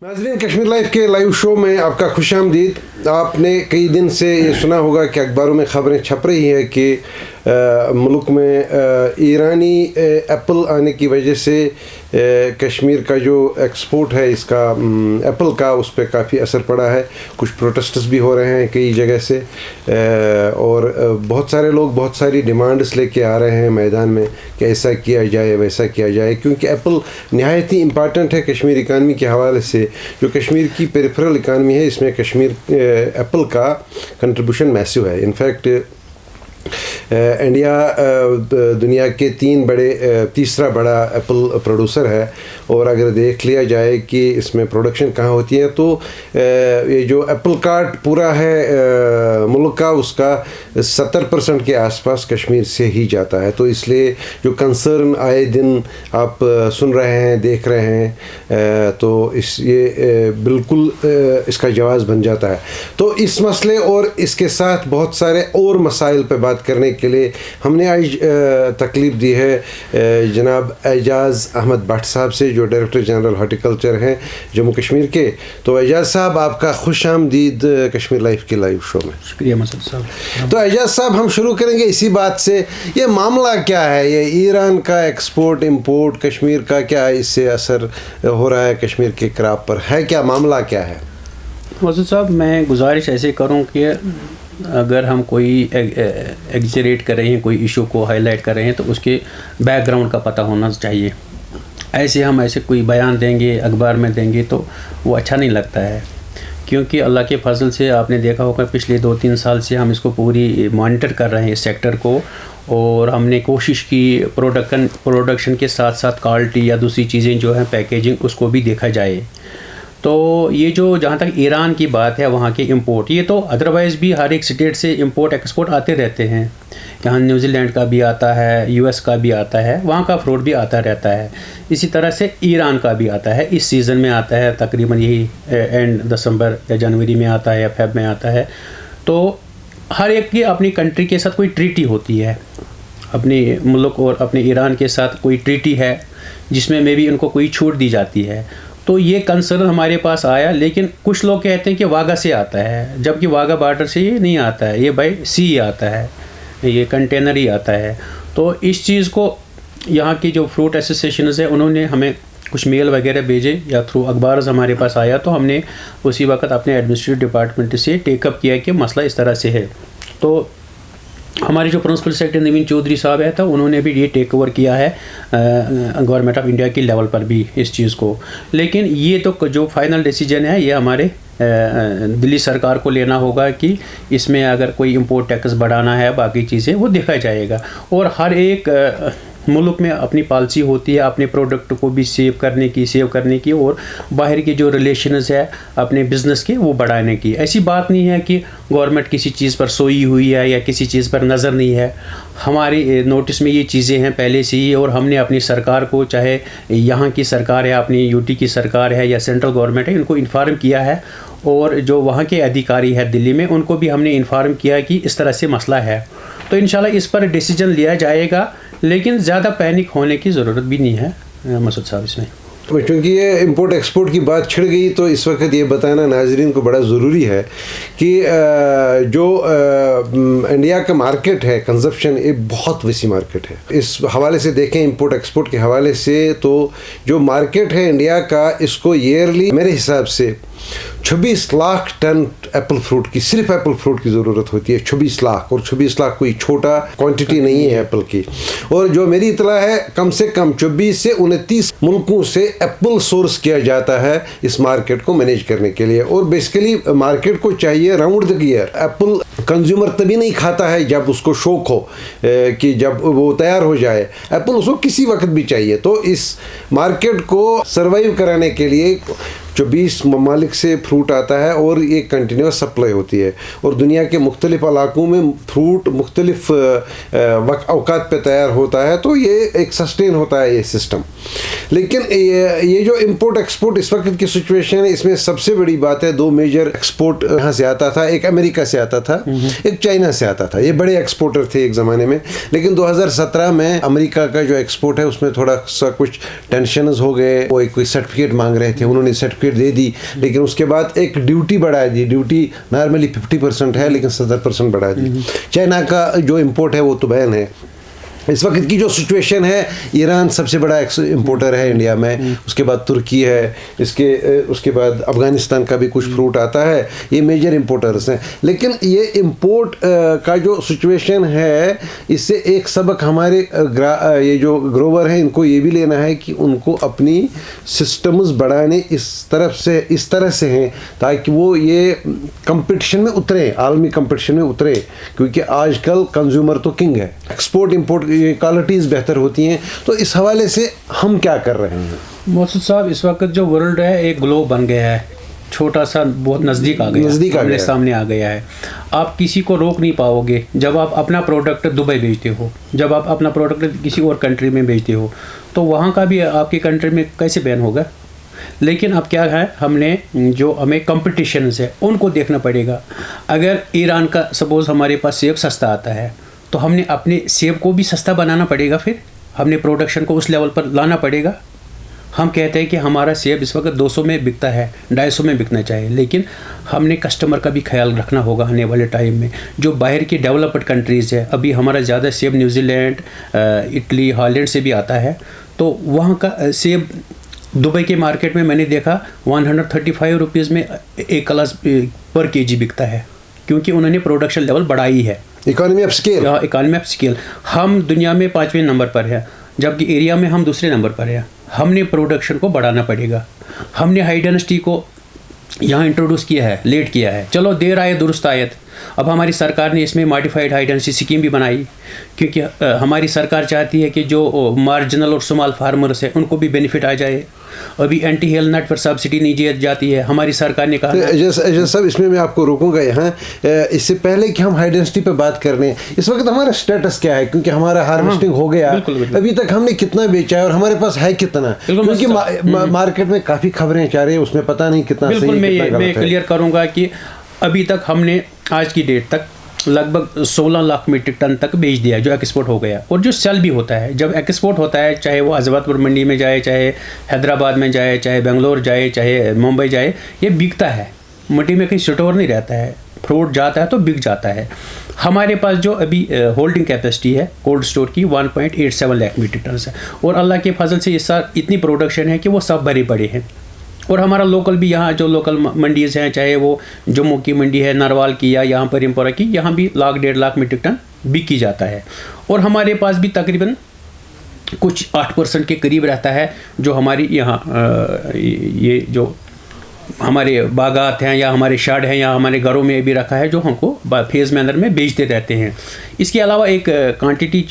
नाज़रीन, कश्मीर लाइव के live show में आपका खुश आमदीद। आपने कई दिन से ये सुना होगा कि अखबारों में ख़बरें छप रही है कि मुल्क में ईरानी एप्पल आने की वजह से कश्मीर का जो एक्सपोर्ट है इसका एप्पल का उस पर काफ़ी असर पड़ा है। कुछ प्रोटेस्ट्स भी हो रहे हैं कई जगह से और बहुत सारे लोग बहुत सारी डिमांड्स लेके आ रहे हैं मैदान में कि ऐसा किया जाए वैसा किया जाए, क्योंकि एप्पल नहायत ही इम्पॉर्टेंट है कश्मीर इकानमी के हवाले से। जो कश्मीर की पेरिफेरल इकानमी है इसमें कश्मीर एप्पल का कंट्रीब्यूशन मैसिव है। इनफैक्ट इंडिया दुनिया के तीसरा बड़ा एप्पल प्रोड्यूसर है और अगर देख लिया जाए कि इसमें प्रोडक्शन कहाँ होती है तो ये जो एप्पल कार्ट पूरा है मुल्क का उसका 70% के आसपास कश्मीर से ही जाता है। तो इसलिए जो कंसर्न आए दिन आप सुन रहे हैं देख रहे हैं तो ये बिल्कुल इसका जवाब बन जाता है। तो इस मसले और इसके साथ बहुत सारे और मसाइल पे बात करने के लिए हमने आज तकलीफ दी है जनाब एजाज़ अहमद भट्ट साहब से, जो डायरेक्टर जनरल हॉर्टिकल्चर हैं जम्मू कश्मीर के। तो एजाज़ साहब, आपका खुश आमदीद कश्मीर लाइव के लाइव शो में। शुक्रिया मसूद साहब। तो एजाज़ साहब, हम शुरू करेंगे इसी बात से, ये मामला क्या है, ये ईरान का एक्सपोर्ट इंपोर्ट कश्मीर का क्या इससे असर हो रहा है कश्मीर के क्रॉप पर, है क्या मामला क्या है? मसूद साहब, मैं गुजारिश ऐसे करूं कि अगर हम कोई एग्जरेट कर रहे हैं, कोई इशू को हाईलाइट कर रहे हैं तो उसके बैकग्राउंड का पता होना चाहिए। ऐसे कोई बयान देंगे अखबार में देंगे तो वो अच्छा नहीं लगता है, क्योंकि अल्लाह के फजल से आपने देखा होगा पिछले 2-3 साल से हम इसको पूरी मॉनिटर कर रहे हैं इस सेक्टर को, और हमने कोशिश की प्रोडक्शन के साथ साथ क्वालिटी या दूसरी चीज़ें जो हैं पैकेजिंग उसको भी देखा जाए। तो ये जो जहाँ तक ईरान की बात है वहाँ के इंपोर्ट, ये तो अदरवाइज़ भी हर एक स्टेट से इंपोर्ट एक्सपोर्ट आते रहते हैं। यहाँ न्यूजीलैंड का भी आता है, यूएस का भी आता है, वहाँ का फ्रूट भी आता रहता है। इसी तरह से ईरान का भी आता है, इस सीज़न में आता है, तकरीबन यही एंड दिसंबर या जनवरी में आता है या फेब में आता है। तो हर एक की अपनी कंट्री के साथ कोई ट्रीटी होती है, अपने मुल्क और अपने ईरान के साथ कोई ट्रीटी है जिसमें मे भी उनको कोई छूट दी जाती है। तो ये कंसर्न हमारे पास आया, लेकिन कुछ लोग कहते हैं कि वाघा से आता है, जबकि वाघा बॉर्डर से ये नहीं आता है, ये बाई सी आता है, ये कंटेनर ही आता है। तो इस चीज़ को यहाँ की जो फ्रूट एसोसिएशन है उन्होंने हमें कुछ मेल वगैरह भेजे या थ्रू अखबार हमारे पास आया, तो हमने उसी वक्त अपने एडमिनिस्ट्रेटिव डिपार्टमेंट से टेकअप किया कि मसला इस तरह से है। तो हमारे जो प्रिंसिपल सेक्रेटरी नवीन चौधरी साहब है तो उन्होंने भी ये टेक ओवर किया है गवर्नमेंट ऑफ इंडिया की लेवल पर भी इस चीज़ को। लेकिन ये तो जो फाइनल डिसीजन है ये हमारे दिल्ली सरकार को लेना होगा कि इसमें अगर कोई इंपोर्ट टैक्स बढ़ाना है बाकी चीज़ें वो देखा जाएगा। और हर एक मुल्क में अपनी पॉलिसी होती है अपने प्रोडक्ट को भी सेव करने की और बाहर की जो रिलेशंस है अपने बिज़नेस के वो बढ़ाने की। ऐसी बात नहीं है कि गवर्नमेंट किसी चीज़ पर सोई हुई है या किसी चीज़ पर नज़र नहीं है। हमारी नोटिस में ये चीज़ें हैं पहले से ही, और हमने अपनी सरकार को, चाहे यहाँ की सरकार है, अपनी यूटी की सरकार है या सेंट्रल गवर्नमेंट है, इनको इन्फॉर्म किया है। और जो वहाँ के अधिकारी है दिल्ली में उनको भी हमने इन्फॉर्म किया कि इस तरह से मसला है। तो इंशाल्लाह इस पर डिसीजन लिया जाएगा, लेकिन ज़्यादा पैनिक होने की ज़रूरत भी नहीं है मसूद साहब इसमें। क्योंकि ये इंपोर्ट एक्सपोर्ट की बात छिड़ गई तो इस वक्त ये बताना नाजरीन को बड़ा ज़रूरी है कि जो इंडिया का मार्केट है कंजप्शन, एक बहुत वसी मार्केट है। इस हवाले से देखें इंपोर्ट एक्सपोर्ट के हवाले से तो जो मार्केट है इंडिया का, इसको ईयरली मेरे हिसाब से 26 लाख टन एप्पल फ्रूट की, सिर्फ एप्पल फ्रूट की ज़रूरत होती है। 26 लाख, और 26 लाख कोई छोटा क्वांटिटी नहीं है एप्पल की। और जो मेरी इतला है कम से कम 24 से 29 मुल्कों से एप्पल सोर्स किया जाता है इस मार्केट को मैनेज करने के लिए। और बेसिकली मार्केट को चाहिए round the year. Apple consumer तभी नहीं खाता है जब उसको शौक हो कि जब वो तैयार हो जाए, एप्पल उसको किसी वक्त भी चाहिए। तो इस मार्केट को सर्वाइव कराने के लिए 24 ममालिक से फ्रूट आता है और ये कंटिन्यूस सप्लाई होती है। और दुनिया के मुख्तलिफ इलाकों में फ्रूट मुख्तलिफ औकात पे तैयार होता है, तो ये एक सस्टेन होता है ये सिस्टम। लेकिन ये जो इंपोर्ट एक्सपोर्ट इस वक्त की सिचुएशन है, इसमें सबसे बड़ी बात है 2 मेजर एक्सपोर्ट यहाँ से आता था, एक अमेरिका से आता था, एक चाइना से आता था। ये बड़े एक्सपोर्टर थे एक ज़माने में, लेकिन 2017 में अमेरिका का जो एक्सपोर्ट है उसमें थोड़ा सा कुछ टेंशन हो गए। वो कोई सर्टिफिकेट मांग रहे थे, उन्होंने सर्टिफिकेट सर्टिफिकेट दे दी, लेकिन उसके बाद एक ड्यूटी बढ़ा दी, ड्यूटी नॉर्मली 50% है लेकिन 70% बढ़ा दी। चाइना का जो इम्पोर्ट है वो तो बैन है। इस वक्त की जो सिचुएशन है, ईरान सबसे बड़ा इम्पोर्टर है इंडिया में, उसके बाद तुर्की है, उसके बाद अफ़गानिस्तान का भी कुछ फ्रूट आता है, ये मेजर इम्पोर्टर्स हैं। लेकिन ये इम्पोर्ट का जो सिचुएशन है, इससे एक सबक हमारे ये जो ग्रोवर हैं इनको ये भी लेना है कि उनको अपनी सिस्टम्स बढ़ाने इस तरह से हैं ताकि वो ये कंपटीशन में उतरे, आलमी कंपटीशन में उतरे, क्योंकि आजकल कंज्यूमर तो किंग है, एक्सपोर्ट इम्पोर्ट ये क्वालिटीज़ बेहतर होती हैं। तो इस हवाले से हम क्या कर रहे हैं? मौसूद साहब, इस वक्त जो वर्ल्ड है एक ग्लोब बन गया है, छोटा सा बहुत नज़दीक आ गया, हमारे सामने आ गया है। आप किसी को रोक नहीं पाओगे। जब आप अपना प्रोडक्ट दुबई भेजते हो, जब आप अपना प्रोडक्ट किसी और कंट्री में भेजते हो, तो वहाँ का भी आपकी कंट्री में कैसे बैन होगा? लेकिन अब क्या है, हमें कंपटीशन है उनको देखना पड़ेगा। अगर ईरान का सपोज़ हमारे पास सेब सस्ता आता है, तो हमने अपने सेब को भी सस्ता बनाना पड़ेगा, फिर हमने प्रोडक्शन को उस लेवल पर लाना पड़ेगा। हम कहते हैं कि हमारा सेब इस वक्त 200 में बिकता है, 250 में बिकना चाहिए, लेकिन हमने कस्टमर का भी ख्याल रखना होगा आने वाले टाइम में। जो बाहर की डेवलप्ड कंट्रीज़ है, अभी हमारा ज़्यादा सेब न्यूजीलैंड, इटली, हॉलैंड से भी आता है, तो वहाँ का सेब दुबई के मार्केट में मैंने देखा 135 रुपीज़ में एक क्लास पर केजी बिकता है, क्योंकि उन्होंने प्रोडक्शन लेवल बढ़ाई है। Economy of scale. Economy of scale. हम दुनिया में 5वें नंबर पर है, जबकि एरिया में हम दूसरे नंबर पर है। हमने प्रोडक्शन को बढ़ाना पड़ेगा। हमने हाई डेंसिटी को यहाँ इंट्रोड्यूस किया है, लेट किया है, चलो देर आए दुरुस्त आयत। अब हमारी सरकार ने इसमें मॉडिफाइड हाई डेंसिटी स्कीम भी बनाई, क्योंकि हमारी सरकार चाहती है कि जो मार्जिनल और स्मॉल फार्मर्स हैं उनको भी बेनिफिट आ जाए। अभी एंटी हेल नट पर सब्सिडी नहीं दी जाती है, हमारी सरकार ने कहा। तो सब इसमें मैं आपको रोकूंगा यहाँ, इससे पहले कि हम हाई डेंसिटी पे बात कर रहे हैं, इस वक्त हमारा स्टेटस क्या है? क्योंकि हमारा हार्वेस्टिंग हो गया, अभी तक हमने कितना बेचा है और हमारे पास है कितना? क्योंकि मार्केट में काफ़ी खबरें चाह रही है, उसमें पता नहीं कितना सही कितना गलत है। मैं क्लियर करूँगा कि अभी तक हमने आज की डेट तक लगभग 16 लाख मीट्रिक टन तक बेच दिया, जो एक्सपोर्ट हो गया। और जो सेल भी होता है, जब एक्सपोर्ट होता है, चाहे वो अज़वातपुर मंडी में जाए, चाहे हैदराबाद में जाए, चाहे बेंगलोर जाए, चाहे मुंबई जाए, ये बिकता है। मंडी में कहीं स्टोर नहीं रहता है, फ्रूट जाता है तो बिक जाता है। हमारे पास जो अभी होल्डिंग कैपेसिटी है कोल्ड स्टोर की 1.87 लाख मीट्रिक टन है, और अल्लाह के फजल से इस साल इतनी प्रोडक्शन है कि वो सब भरे पड़े हैं। और हमारा लोकल भी यहाँ जो लोकल मंडीज़ हैं, चाहे वो जम्मू की मंडी है, नरवाल की, या यहाँ पर रिमपुरा की, यहाँ भी 1 डेढ़ लाख मीट्रिक टन बिक की जाता है। और हमारे पास भी तकरीबन कुछ 8% के करीब रहता है जो हमारी यहाँ ये जो हमारे बागात हैं या हमारे शार्ड हैं या हमारे घरों में भी रखा है, जो हमको फेज़ मैनर में बेचते रहते हैं। इसके अलावा एक क्वांटिटी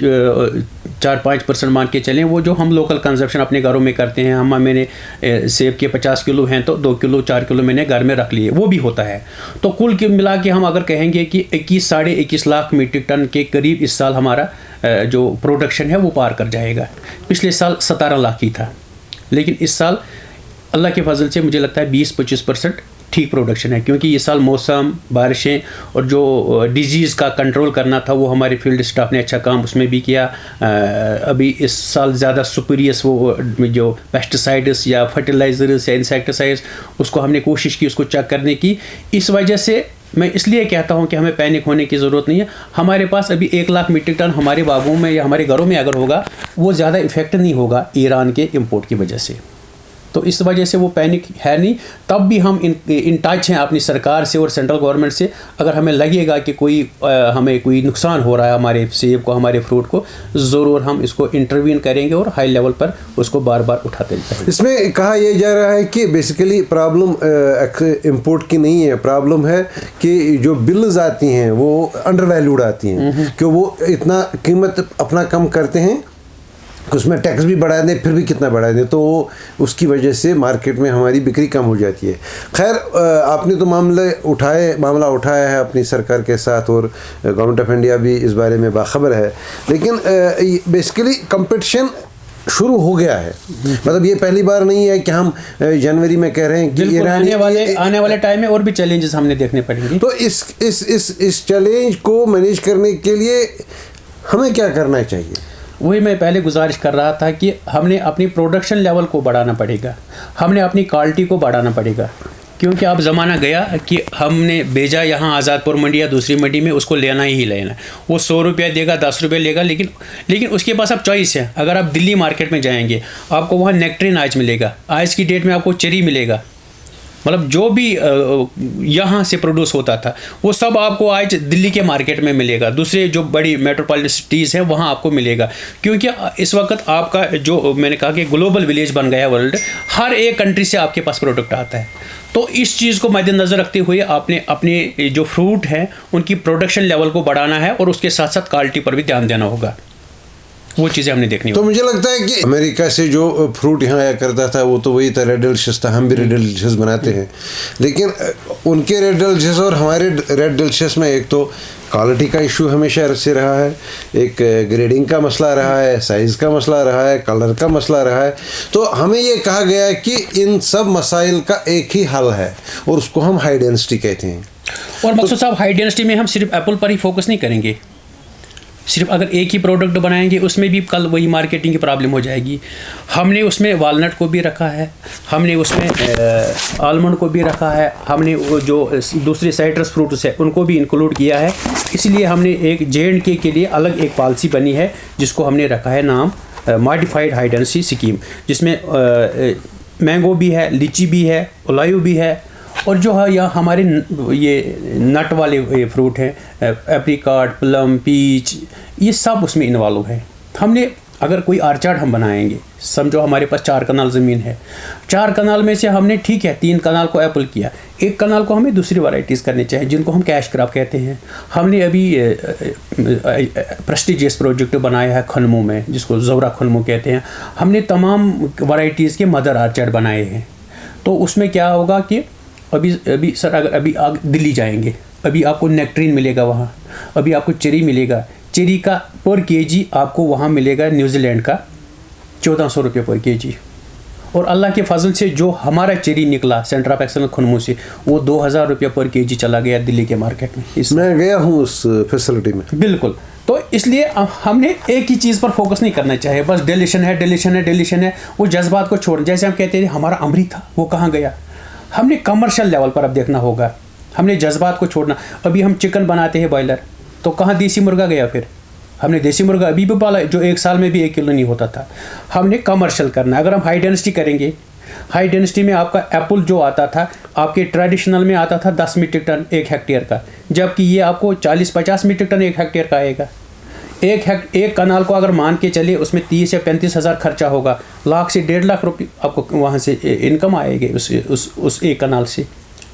4-5% मान के चलें, वो जो हम लोकल कंजप्शन अपने घरों में करते हैं। मैंने सेब के 50 किलो हैं तो 2 किलो 4 किलो मैंने घर में रख लिए, वो भी होता है। तो कुल मिला के हम अगर कहेंगे कि 21-21.5 लाख मीट्रिक टन के करीब इस साल हमारा जो प्रोडक्शन है वो पार कर जाएगा। पिछले साल 17 लाख ही था, लेकिन इस साल अल्लाह के फजल से मुझे लगता है 20-25% ठीक प्रोडक्शन है, क्योंकि ये साल मौसम, बारिशें और जो डिजीज़ का कंट्रोल करना था वो हमारे फील्ड स्टाफ ने अच्छा काम उसमें भी किया। अभी इस साल ज़्यादा सुपीरियस वो जो पेस्टिसाइड्स या फर्टिलाइज़र्स या इंसेक्टिसाइड्स, उसको हमने कोशिश की उसको चेक करने की। इस वजह से मैं इसलिए कहता हूं कि हमें पैनिक होने की ज़रूरत नहीं है। हमारे पास अभी 1 लाख मीट्रिक टन हमारे बागों में या हमारे घरों में अगर होगा, वो ज़्यादा इफ़ेक्ट नहीं होगा ईरान के इम्पोर्ट की वजह से। तो इस वजह से वो पैनिक है नहीं। तब भी हम इन टच हैं अपनी सरकार से और सेंट्रल गवर्नमेंट से। अगर हमें लगेगा कि हमें कोई नुकसान हो रहा है हमारे सेब को, हमारे फ्रूट को, ज़रूर हम इसको इंटरवीन करेंगे और हाई लेवल पर उसको बार बार उठाते जाएंगे। इसमें कहा यह जा रहा है कि बेसिकली प्रॉब्लम इम्पोर्ट की नहीं है, प्रॉब्लम है कि जो बिल्स आती हैं वो अंडर वैल्यूड आती हैं, कि वो इतना कीमत अपना कम करते हैं कि उसमें टैक्स भी बढ़ा दें, फिर भी कितना बढ़ा दें, तो उसकी वजह से मार्केट में हमारी बिक्री कम हो जाती है। खैर, आपने तो मामला उठाया है अपनी सरकार के साथ, और गवर्नमेंट ऑफ इंडिया भी इस बारे में बाखबर है। लेकिन बेसिकली कंपटीशन शुरू हो गया है, मतलब ये पहली बार नहीं है कि हम जनवरी में कह रहे हैं कि आने वाले टाइम में और भी चैलेंजेस हमने देखने पड़ेंगे। तो इस चैलेंज को मैनेज करने के लिए हमें क्या करना चाहिए? वही मैं पहले गुजारिश कर रहा था कि हमने अपनी प्रोडक्शन लेवल को बढ़ाना पड़ेगा, हमने अपनी क्वालिटी को बढ़ाना पड़ेगा, क्योंकि अब ज़माना गया कि हमने भेजा यहाँ आज़ादपुर मंडी या दूसरी मंडी में, उसको लेना ही लेना। वो 100 रुपया देगा, 10 रुपये लेगा, लेकिन उसके पास अब चॉइस है। अगर आप दिल्ली मार्केट में जाएंगे आपको वहाँ नेक्ट्रिन आज मिलेगा, आज की डेट में आपको चेरी मिलेगा, मतलब जो भी यहाँ से प्रोड्यूस होता था वो सब आपको आज दिल्ली के मार्केट में मिलेगा, दूसरे जो बड़ी मेट्रोपॉलिटन सिटीज़ हैं वहाँ आपको मिलेगा। क्योंकि इस वक्त आपका जो मैंने कहा कि ग्लोबल विलेज बन गया वर्ल्ड, हर एक कंट्री से आपके पास प्रोडक्ट आता है। तो इस चीज़ को मद्देनज़र रखते हुए आपने अपने जो फ्रूट हैं उनकी प्रोडक्शन लेवल को बढ़ाना है और उसके साथ साथ क्वालिटी पर भी ध्यान देना होगा, वो चीज़ें हमने देखनी तो मुझे लगता है कि अमेरिका से जो फ्रूट यहाँ आया करता था वो तो वही था, रेड डिलीशियस था। हम भी रेड डिलीशियस बनाते हैं, लेकिन उनके रेड डिलीशियस और हमारे रेड डिलीशियस में एक तो क्वालिटी का इशू हमेशा से रहा है, एक ग्रेडिंग का मसला रहा है, साइज़ का मसला रहा है, कलर का मसला रहा है। तो हमें ये कहा गया है कि इन सब मसाइल का एक ही हल है और उसको हम हाई डेंसिटी कहते हैं। और मकसूद साहब, हाई डेंसिटी में हम सिर्फ एप्पल पर ही फोकस नहीं करेंगे। सिर्फ अगर एक ही प्रोडक्ट बनाएंगे उसमें भी कल वही मार्केटिंग की प्रॉब्लम हो जाएगी। हमने उसमें वालनट को भी रखा है, हमने उसमें आलमंड को भी रखा है, हमने वो जो दूसरे साइट्रस फ्रूट्स है उनको भी इंक्लूड किया है। इसलिए हमने एक J&K के लिए अलग एक पॉलिसी बनी है जिसको हमने रखा है नाम मॉडिफाइड हाई डेंसिटी स्कीम, जिसमें मैंगो भी है, लीची भी है, ओलायू भी है, और जो है या हमारे ये नट वाले फ्रूट हैं, एप्रिकॉट, प्लम, पीच, ये सब उसमें इन्वॉल्व है। हमने अगर कोई आर्चार्ड हम बनाएंगे, समझो हमारे पास 4 कनाल ज़मीन है, 4 कनाल में से हमने ठीक है 3 कनाल को एप्पल किया, 1 कनाल को हमें दूसरी वैराइटीज़ करनी चाहिए जिनको हम कैश क्रॉप कहते हैं। हमने अभी प्रेस्टिजियस प्रोजेक्ट बनाया है खनमू में, जिसको ज़ोरा खनमू कहते हैं। हमने तमाम वैराइटीज़ के मदर आर्चार्ड बनाए हैं। तो उसमें क्या होगा कि अभी सर अगर अभी आप दिल्ली जाएंगे, अभी आपको नेक्ट्रिन मिलेगा वहाँ, अभी आपको चेरी मिलेगा, चेरी का पर केजी आपको वहाँ मिलेगा न्यूजीलैंड का 1400 रुपये पर केजी। और अल्लाह के फजल से जो हमारा चेरी निकला सेंटर ऑफ एक्सलेंस खनमू से, वो 2000 रुपये पर केजी चला गया दिल्ली के मार्केट में। मैं गया हूँ उस फैसिलिटी में। बिल्कुल। तो इसलिए हमने एक ही चीज़ पर फोकस नहीं करना चाहिए, बस डिलीशन है, वो जज्बात को छोड़। जैसे हम कहते हैं हमारा अमरी था, वो कहाँ गया? हमने कमर्शियल लेवल पर अब देखना होगा, हमने जज्बात को छोड़ना। अभी हम चिकन बनाते हैं बॉयलर, तो कहाँ देसी मुर्गा गया? फिर हमने देसी मुर्गा अभी भी पाला जो 1 साल में भी 1 किलो नहीं होता था। हमने कमर्शियल करना है। अगर हम हाई डेंसिटी करेंगे, हाई डेंसिटी में आपका एप्पल जो आता था आपके ट्रेडिशनल में आता था 10 मीट्रिक टन 1 हेक्टेयर का, जबकि ये आपको 40-50 मीट्रिक टन 1 हेक्टेयर का आएगा। एक कनाल को अगर मान के चलिए उसमें 30 या 35 हज़ार खर्चा होगा, लाख से 1.5 लाख रुपये आपको वहाँ से इनकम आएगी उस एक कनाल से,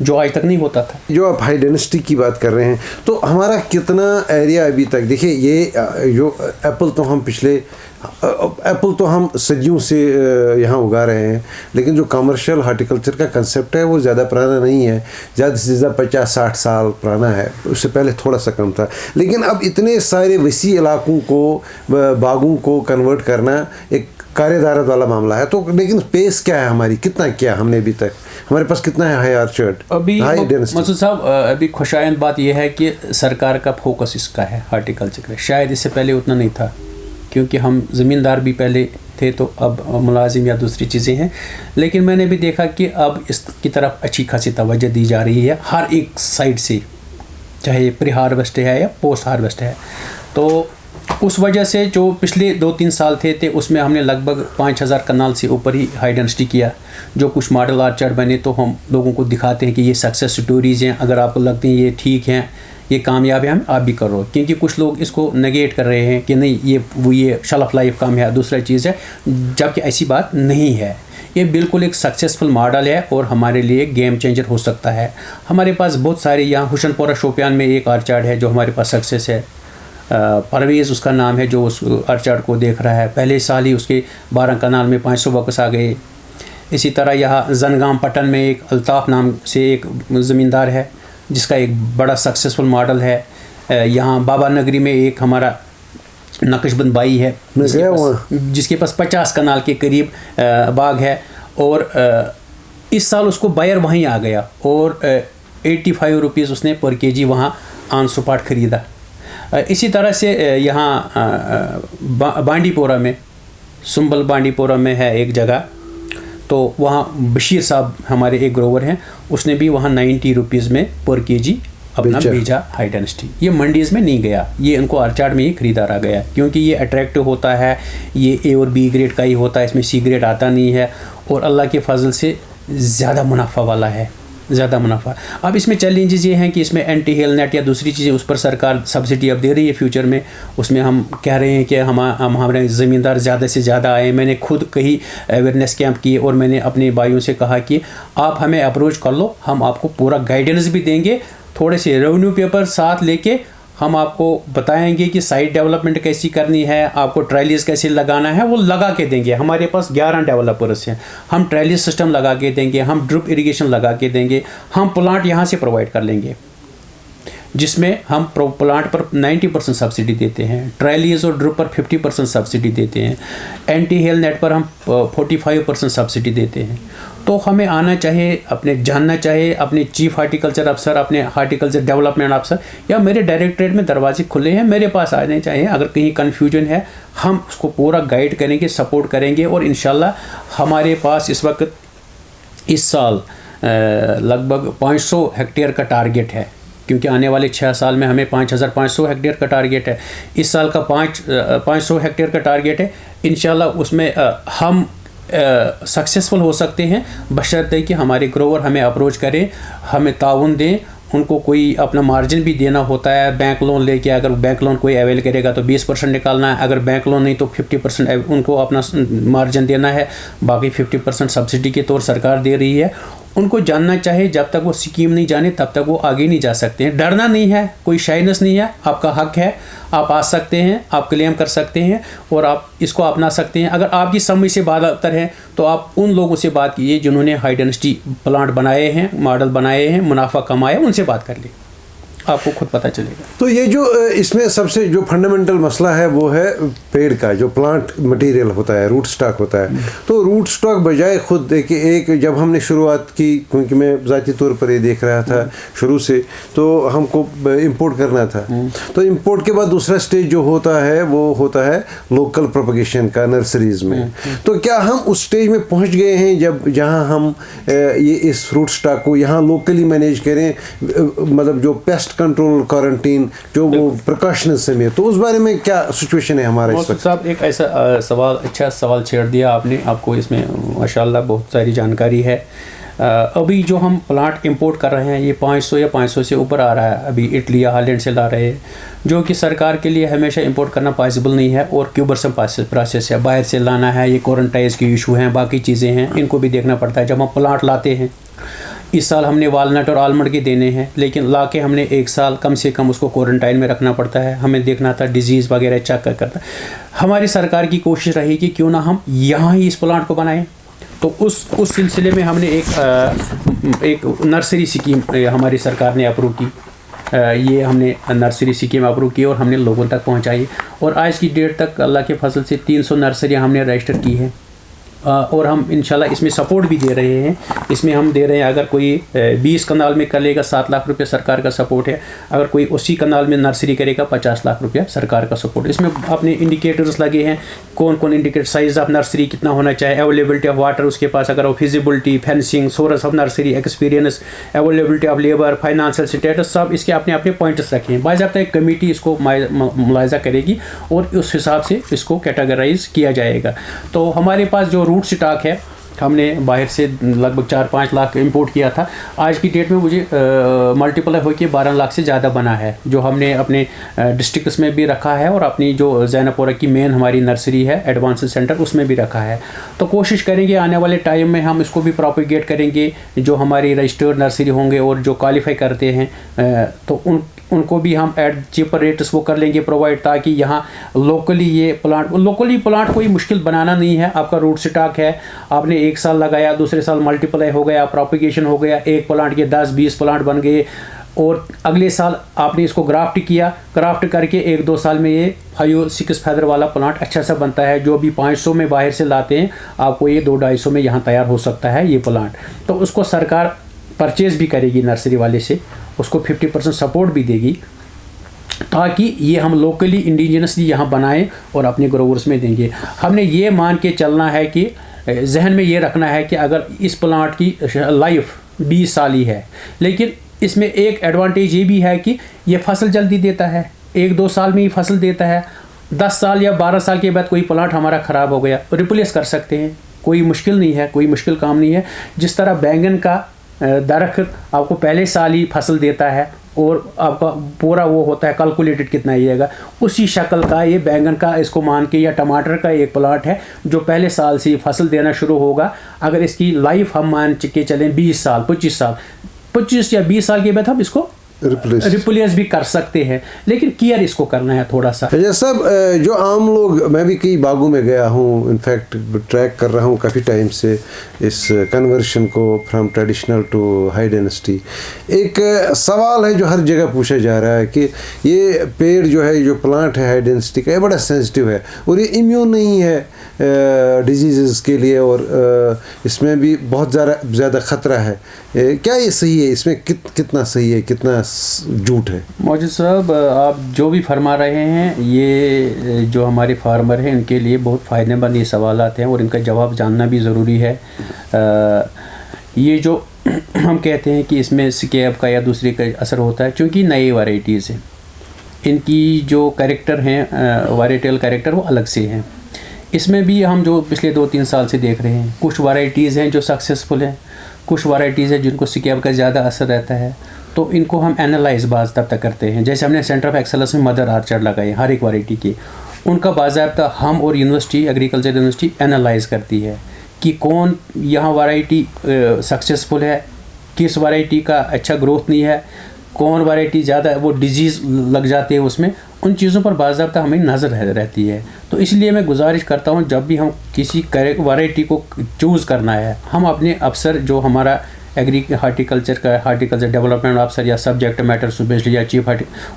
जो आज तक नहीं होता था। जो आप हाई डेंसिटी की बात कर रहे हैं, तो हमारा कितना एरिया अभी तक, देखिए ये जो एप्पल तो हम सदियों से यहाँ उगा रहे हैं, लेकिन जो कमर्शियल हार्टिकल्चर का कंसेप्ट है वो ज़्यादा पुराना नहीं है, ज़्यादा से ज़्यादा 50-60 साल पुराना है, उससे पहले थोड़ा सा कम था। लेकिन अब इतने सारे वसी इलाकों को, बागों को कन्वर्ट करना एक कार्यदारत वाला मामला है। तो लेकिन पेस क्या है हमारी, कितना किया हमने अभी तक, हमारे पास कितना है हाई आर्चर्ड, अभी मसूद साहब? अभी खुशायंद बात यह है कि सरकार का फोकस इसका है हार्टिकल्चर का, शायद इससे पहले उतना नहीं था, क्योंकि हम ज़मींदार भी पहले थे तो अब मुलाजिम या दूसरी चीज़ें हैं। लेकिन मैंने भी देखा कि अब इसकी तरफ अच्छी खासी तवज्जो दी जा रही है हर एक साइड से, चाहे प्री हार्वेस्ट है या पोस्ट हार्वेस्ट है। तो उस वजह से जो पिछले 2-3 साल थे उसमें हमने लगभग 5000 कनाल से ऊपर ही हाई डेंसिटी किया। जो कुछ मॉडल आर्चर्ड बने तो हम लोगों को दिखाते हैं कि ये सक्सेस स्टोरीज़ हैं, अगर आपको लगते हैं ये ठीक हैं, ये कामयाब है, आप भी करो। क्योंकि कुछ लोग इसको नेगेट कर रहे हैं कि नहीं ये शेल्फ लाइफ कम है, दूसरा चीज़ है, जबकि ऐसी बात नहीं है। ये बिल्कुल एक सक्सेसफुल मॉडल है और हमारे लिए गेम चेंजर हो सकता है। हमारे पास बहुत सारे, यहाँ हुसनपुरा शोपियान में एक आर्चर्ड है जो हमारे पास सक्सेस है, परवेज़ उसका नाम है, जो उस आर्चर्ड को देख रहा है। पहले साल ही उसके 12 कनाल में 500 बकस आ गए। इसी तरह यहाँ जनगाम पटन में एक अल्ताफ़ नाम से एक ज़मींदार है जिसका एक बड़ा सक्सेसफुल मॉडल है। यहाँ बाबा नगरी में एक हमारा नक्शबंद बाई है जिसके पास 50 कनाल के करीब बाग है, और इस साल उसको बायर वहीं आ गया और 85 रुपीज़ उसने पर केजी वहाँ ऑन स्पॉट ख़रीदा। اسی طرح سے یہاں بانڈی پورہ میں سنبل بانڈی پورہ میں ہے ایک جگہ, تو وہاں بشیر صاحب ہمارے ایک گروور ہیں, اس نے بھی وہاں 90 روپیز میں پر کے جی اپنا بیجا ہائی ڈینسٹی. یہ منڈیز میں نہیں گیا, یہ ان کو آرچارڈ میں ہی خریدا رہا گیا, کیونکہ یہ اٹریکٹیو ہوتا ہے, یہ اے اور بی گریڈ کا ہی ہوتا ہے, اس میں سی گریڈ آتا نہیں ہے, اور اللہ کے فضل سے زیادہ منافع والا ہے, زیادہ منافع. اب اس میں چیلنجز یہ ہیں کہ اس میں اینٹی ہیل نیٹ یا دوسری چیزیں اس پر سرکار سبسڈی اب دے رہی ہے فیوچر میں. اس میں ہم کہہ رہے ہیں کہ ہم ہمارے زمیندار زیادہ سے زیادہ آئیں. میں نے خود کئی اویئرنیس کیمپ کیے, اور میں نے اپنے بھائیوں سے کہا کہ آپ ہمیں اپروچ کر لو, ہم آپ کو پورا گائیڈنس بھی دیں گے, تھوڑے سے ریونیو پیپر ساتھ لے کے ہم آپ کو بتائیں گے کہ سائٹ ڈیولپمنٹ کیسی کرنی ہے, آپ کو ٹرائلیز کیسے لگانا ہے, وہ لگا کے دیں گے. ہمارے پاس 11 ڈیولپرس ہیں, ہم ٹرائلیز سسٹم لگا کے دیں گے, ہم ڈرپ اریگیشن لگا کے دیں گے, ہم پلانٹ یہاں سے پرووائڈ کر لیں گے, جس میں ہم پلانٹ پر 90% سبسڈی دیتے ہیں, ٹرائلیز اور ڈرپ پر 50% سبسڈی دیتے ہیں, اینٹی ہیل نیٹ پر ہم 45% سبسڈی دیتے ہیں. تو ہمیں آنا چاہیے, اپنے جاننا چاہیے, اپنے چیف ہارٹیکلچر افسر, اپنے ہارٹیکلچر ڈیولپمنٹ افسر یا میرے ڈائریکٹریٹ میں دروازے کھلے ہیں, میرے پاس آنے چاہیے. اگر کہیں کنفیوژن ہے ہم اس کو پورا گائیڈ کریں گے, سپورٹ کریں گے, اور انشاءاللہ ہمارے پاس اس وقت اس سال لگ بھگ 500 ہیکٹیئر کا ٹارگیٹ ہے, کیونکہ آنے والے 6 سال میں ہمیں 5500 ہیکٹیئر کا ٹارگیٹ ہے. اس سال کا 500 ہیکٹیئر کا ٹارگیٹ ہے. انشاءاللہ اس میں ہم سکسیسفل ہو سکتے ہیں, بشرطے کہ ہمارے گروور ہمیں اپروچ کریں, ہمیں تعاون دیں. ان کو کوئی اپنا مارجن بھی دینا ہوتا ہے, بینک لون لے کے, اگر بینک لون کوئی اویل کرے گا تو 20% نکالنا ہے, اگر بینک لون نہیں تو 50% ان کو اپنا مارجن دینا ہے, باقی 50% سبسڈی کے طور سرکار دے رہی ہے. ان کو جاننا چاہیے, جب تک وہ اسکیم نہیں جانے تب تک وہ آگے نہیں جا سکتے ہیں. ڈرنا نہیں ہے, کوئی شائنس نہیں ہے, آپ کا حق ہے, آپ آ سکتے ہیں, آپ کلیم کر سکتے ہیں, اور آپ اس کو اپنا سکتے ہیں. اگر آپ کی سمجھ سے بالاتر ہے تو آپ ان لوگوں سے بات کیجیے جنہوں نے ہائی ڈینسٹی پلانٹ بنائے ہیں, ماڈل بنائے ہیں, منافع کمایا, ان سے بات کر لیں, آپ کو خود پتہ چلے گا. تو یہ جو اس میں سب سے جو فنڈامنٹل مسئلہ ہے وہ ہے پیڑ کا, جو پلانٹ مٹیریل ہوتا ہے, روٹ سٹاک ہوتا ہے. تو روٹ سٹاک بجائے خود دیکھیں, ایک جب ہم نے شروعات کی, کیونکہ میں ذاتی طور پر یہ دیکھ رہا تھا شروع سے, تو ہم کو امپورٹ کرنا تھا. تو امپورٹ کے بعد دوسرا سٹیج جو ہوتا ہے وہ ہوتا ہے لوکل پروپیگیشن کا نرسریز میں. تو کیا ہم اس سٹیج میں پہنچ گئے ہیں جہاں ہم یہ اس روٹ سٹاک کو یہاں لوکلی مینیج کریں, مطلب جو پیسٹ کنٹرول, کوارنٹین, جو وہ پریکاشنز سے میں, تو اس بارے میں کیا سچویشن ہے ہمارا اس وقت؟ صاحب ایک ایسا سوال, اچھا سوال چھیڑ دیا آپ نے, آپ کو اس میں ماشاءاللہ بہت ساری جانکاری ہے. ابھی جو ہم پلانٹ امپورٹ کر رہے ہیں یہ 500 یا 500 سے اوپر آ رہا ہے, ابھی اٹلی یا ہالینڈ سے لا رہے ہیں, جو کہ سرکار کے لیے ہمیشہ امپورٹ کرنا پاسبل نہیں ہے, اور کیوبرسم پروسیس ہے, باہر سے لانا ہے, یہ کورنٹائز کے ایشو ہیں, باقی چیزیں ہیں, ان کو بھی دیکھنا پڑتا ہے. جب ہم پلانٹ لاتے ہیں, اس سال ہم نے والنٹ اور آلمنڈ کے دینے ہیں, لیکن لا کے ہم نے 1 سال کم سے کم اس کو کوارنٹائن میں رکھنا پڑتا ہے, ہمیں دیکھنا تھا ڈیزیز وغیرہ چیک کرتا. ہماری سرکار کی کوشش رہی کہ کیوں نہ ہم یہاں ہی اس پلانٹ کو بنائیں. تو اس سلسلے میں ہم نے ایک نرسری اسکیم ہماری سرکار نے اپروو کی, یہ ہم نے نرسری اسکیم اپروو کی اور ہم نے لوگوں تک پہنچائی, اور آج کی ڈیٹ تک اللہ کے فضل سے 300 نرسریاں ہم نے رجسٹر کی ہیں, اور ہم انشاءاللہ اس میں سپورٹ بھی دے رہے ہیں. اس میں ہم دے رہے ہیں, اگر کوئی 20 کنال میں کر لے گا 7 لاکھ روپے سرکار کا سپورٹ ہے, اگر کوئی 80 کنال میں نرسری کرے گا 50 لاکھ روپیہ سرکار کا سپورٹ. اس میں اپنے انڈیکیٹرز لگے ہیں, کون انڈیکیٹر, سائز آف نرسری کتنا ہونا چاہیے, اویلیبلٹی آف واٹر اس کے پاس, اگر وہ feasibility, fencing, source of nursery, experience, availability of labour, financial status, سب اس کے اپنے اپنے پوائنٹس رکھے ہیں. باضابطہ ایک کمیٹی اس کو ملاحظہ کرے گی اور اس حساب سے اس کو کیٹاگرائز کیا جائے گا. تو ہمارے پاس جو روٹ سٹاک ہے, ہم نے باہر سے لگ بھگ 4-5 لاکھ امپورٹ کیا تھا, آج کی ڈیٹ میں مجھے ملٹیپلائی ہو کے 12 لاکھ سے زیادہ بنا ہے, جو ہم نے اپنے ڈسٹرکٹس میں بھی رکھا ہے, اور اپنی جو زینب پورہ کی مین ہماری نرسری ہے ایڈوانس سینٹر, اس میں بھی رکھا ہے. تو کوشش کریں گے آنے والے ٹائم میں ہم اس کو بھی پروپیگیٹ کریں گے, جو ہماری رجسٹرڈ نرسری ہوں گے اور جو کوالیفائی کرتے ہیں, تو ان کو بھی ہم ایٹ چیپر ریٹس وہ کر لیں گے پرووائڈ, تاکہ یہاں لوکلی یہ پلانٹ کوئی مشکل بنانا نہیں ہے. آپ کا روٹ سٹاک ہے, آپ نے 1 سال لگایا, دوسرے سال ملٹیپلائی ہو گیا, پروپیگیشن ہو گیا, ایک پلانٹ کے 10-20 پلانٹ بن گئے, اور اگلے سال آپ نے اس کو گرافٹ کیا, گرافٹ کر کے 1-2 سال میں یہ 5-6 فیدر والا پلانٹ اچھا سا بنتا ہے. جو بھی 500 میں باہر سے لاتے ہیں, آپ کو یہ 200-250 میں یہاں تیار ہو سکتا ہے یہ پلانٹ. تو اس کو سرکار پرچیز بھی کرے گی نرسری والے سے, اس کو 50% سپورٹ بھی دے گی, ताकि ये हम लोकली इंडिजिनसली यहाँ बनाएं और अपने ग्रोवर्स में देंगे। हमने ये मान के चलना है कि जहन में ये रखना है कि अगर इस प्लांट की लाइफ 20 साल ही है, लेकिन इसमें एक एडवांटेज ये भी है कि ये फसल जल्दी देता है, 1-2 साल में ही फसल देता है। 10 साल या 12 साल के बाद कोई प्लांट हमारा ख़राब हो गया, रिप्लेस कर सकते हैं, कोई मुश्किल नहीं है, कोई मुश्किल काम नहीं है। जिस तरह बैंगन का दरख्त आपको पहले साल ही फसल देता है और आपका पूरा वो होता है कैलकुलेटेड कितना आएगा, उसी शक्ल का ये बैंगन का इसको मान के या टमाटर का एक प्लांट है जो पहले साल से फसल देना शुरू होगा। अगर इसकी लाइफ हम मान के चलें 20 साल 25 या 20 साल के बाद हम इसको रिप्लेस भी कर सकते हैं, लेकिन केयर इसको करना है थोड़ा सा। ये सब जो आम लोग, मैं भी कई बागों में गया हूँ, इनफैक्ट ट्रैक कर रहा हूँ काफ़ी टाइम से इस कन्वर्शन को from traditional to high dynasty. एक सवाल है जो हर जगह पूछा जा रहा है कि ये पेड़ जो है, जो प्लांट है हाई डायनेस्टी का, ये बड़ा सेंसिटिव है और ये इम्यून नहीं है डिजीज़ के लिए, और इसमें भी बहुत ज़्यादा ख़तरा है। क्या ये सही है? इसमें कितना सही है, कितना झूठ है? मौजूद साहब, आप जो भी फरमा रहे हैं ये जो हमारे फार्मर हैं इनके लिए बहुत फ़ायदेमंद ये सवालात हैं और इनका जवाब जानना भी ज़रूरी है। ये जो हम कहते हैं कि इसमें स्कैब का या दूसरे का असर होता है, क्योंकि नई वैरायटीज़ हैं, इनकी जो कैरेक्टर हैं वायरेटल कैरेक्टर वो अलग से हैं। इसमें भी हम जो पिछले 2-3 साल से देख रहे हैं, कुछ वैरायटीज़ हैं जो सक्सेसफुल हैं, कुछ वैरायटीज़ हैं जिनको स्कैब का ज़्यादा असर रहता है। तो इनको हम एनालाइज बाज़ाब्ता तक करते हैं। जैसे हमने सेंटर ऑफ एक्सेलेंस में मदर आर्चर लगाए हर एक वैरायटी की, उनका बाज़ाब्ता हम और यूनिवर्सिटी, एग्रीकल्चर यूनिवर्सिटी एनालाइज करती है कि कौन यहाँ वैरायटी सक्सेसफुल है, किस वैरायटी का अच्छा ग्रोथ नहीं है, कौन वैरायटी ज़्यादा वो डिजीज़ लग जाते हैं उसमें। उन चीज़ों पर बाज़ाब्ता हमें नज़र रहती है। तो इसलिए मैं गुजारिश करता हूँ, जब भी हम किसी वैरायटी को चूज़ करना है, हम अपने अफसर जो हमारा हार्टिकल्चर डेवलपमेंट अफसर या सब्जेक्ट मैटर स्पेशलिस्ट या चीफ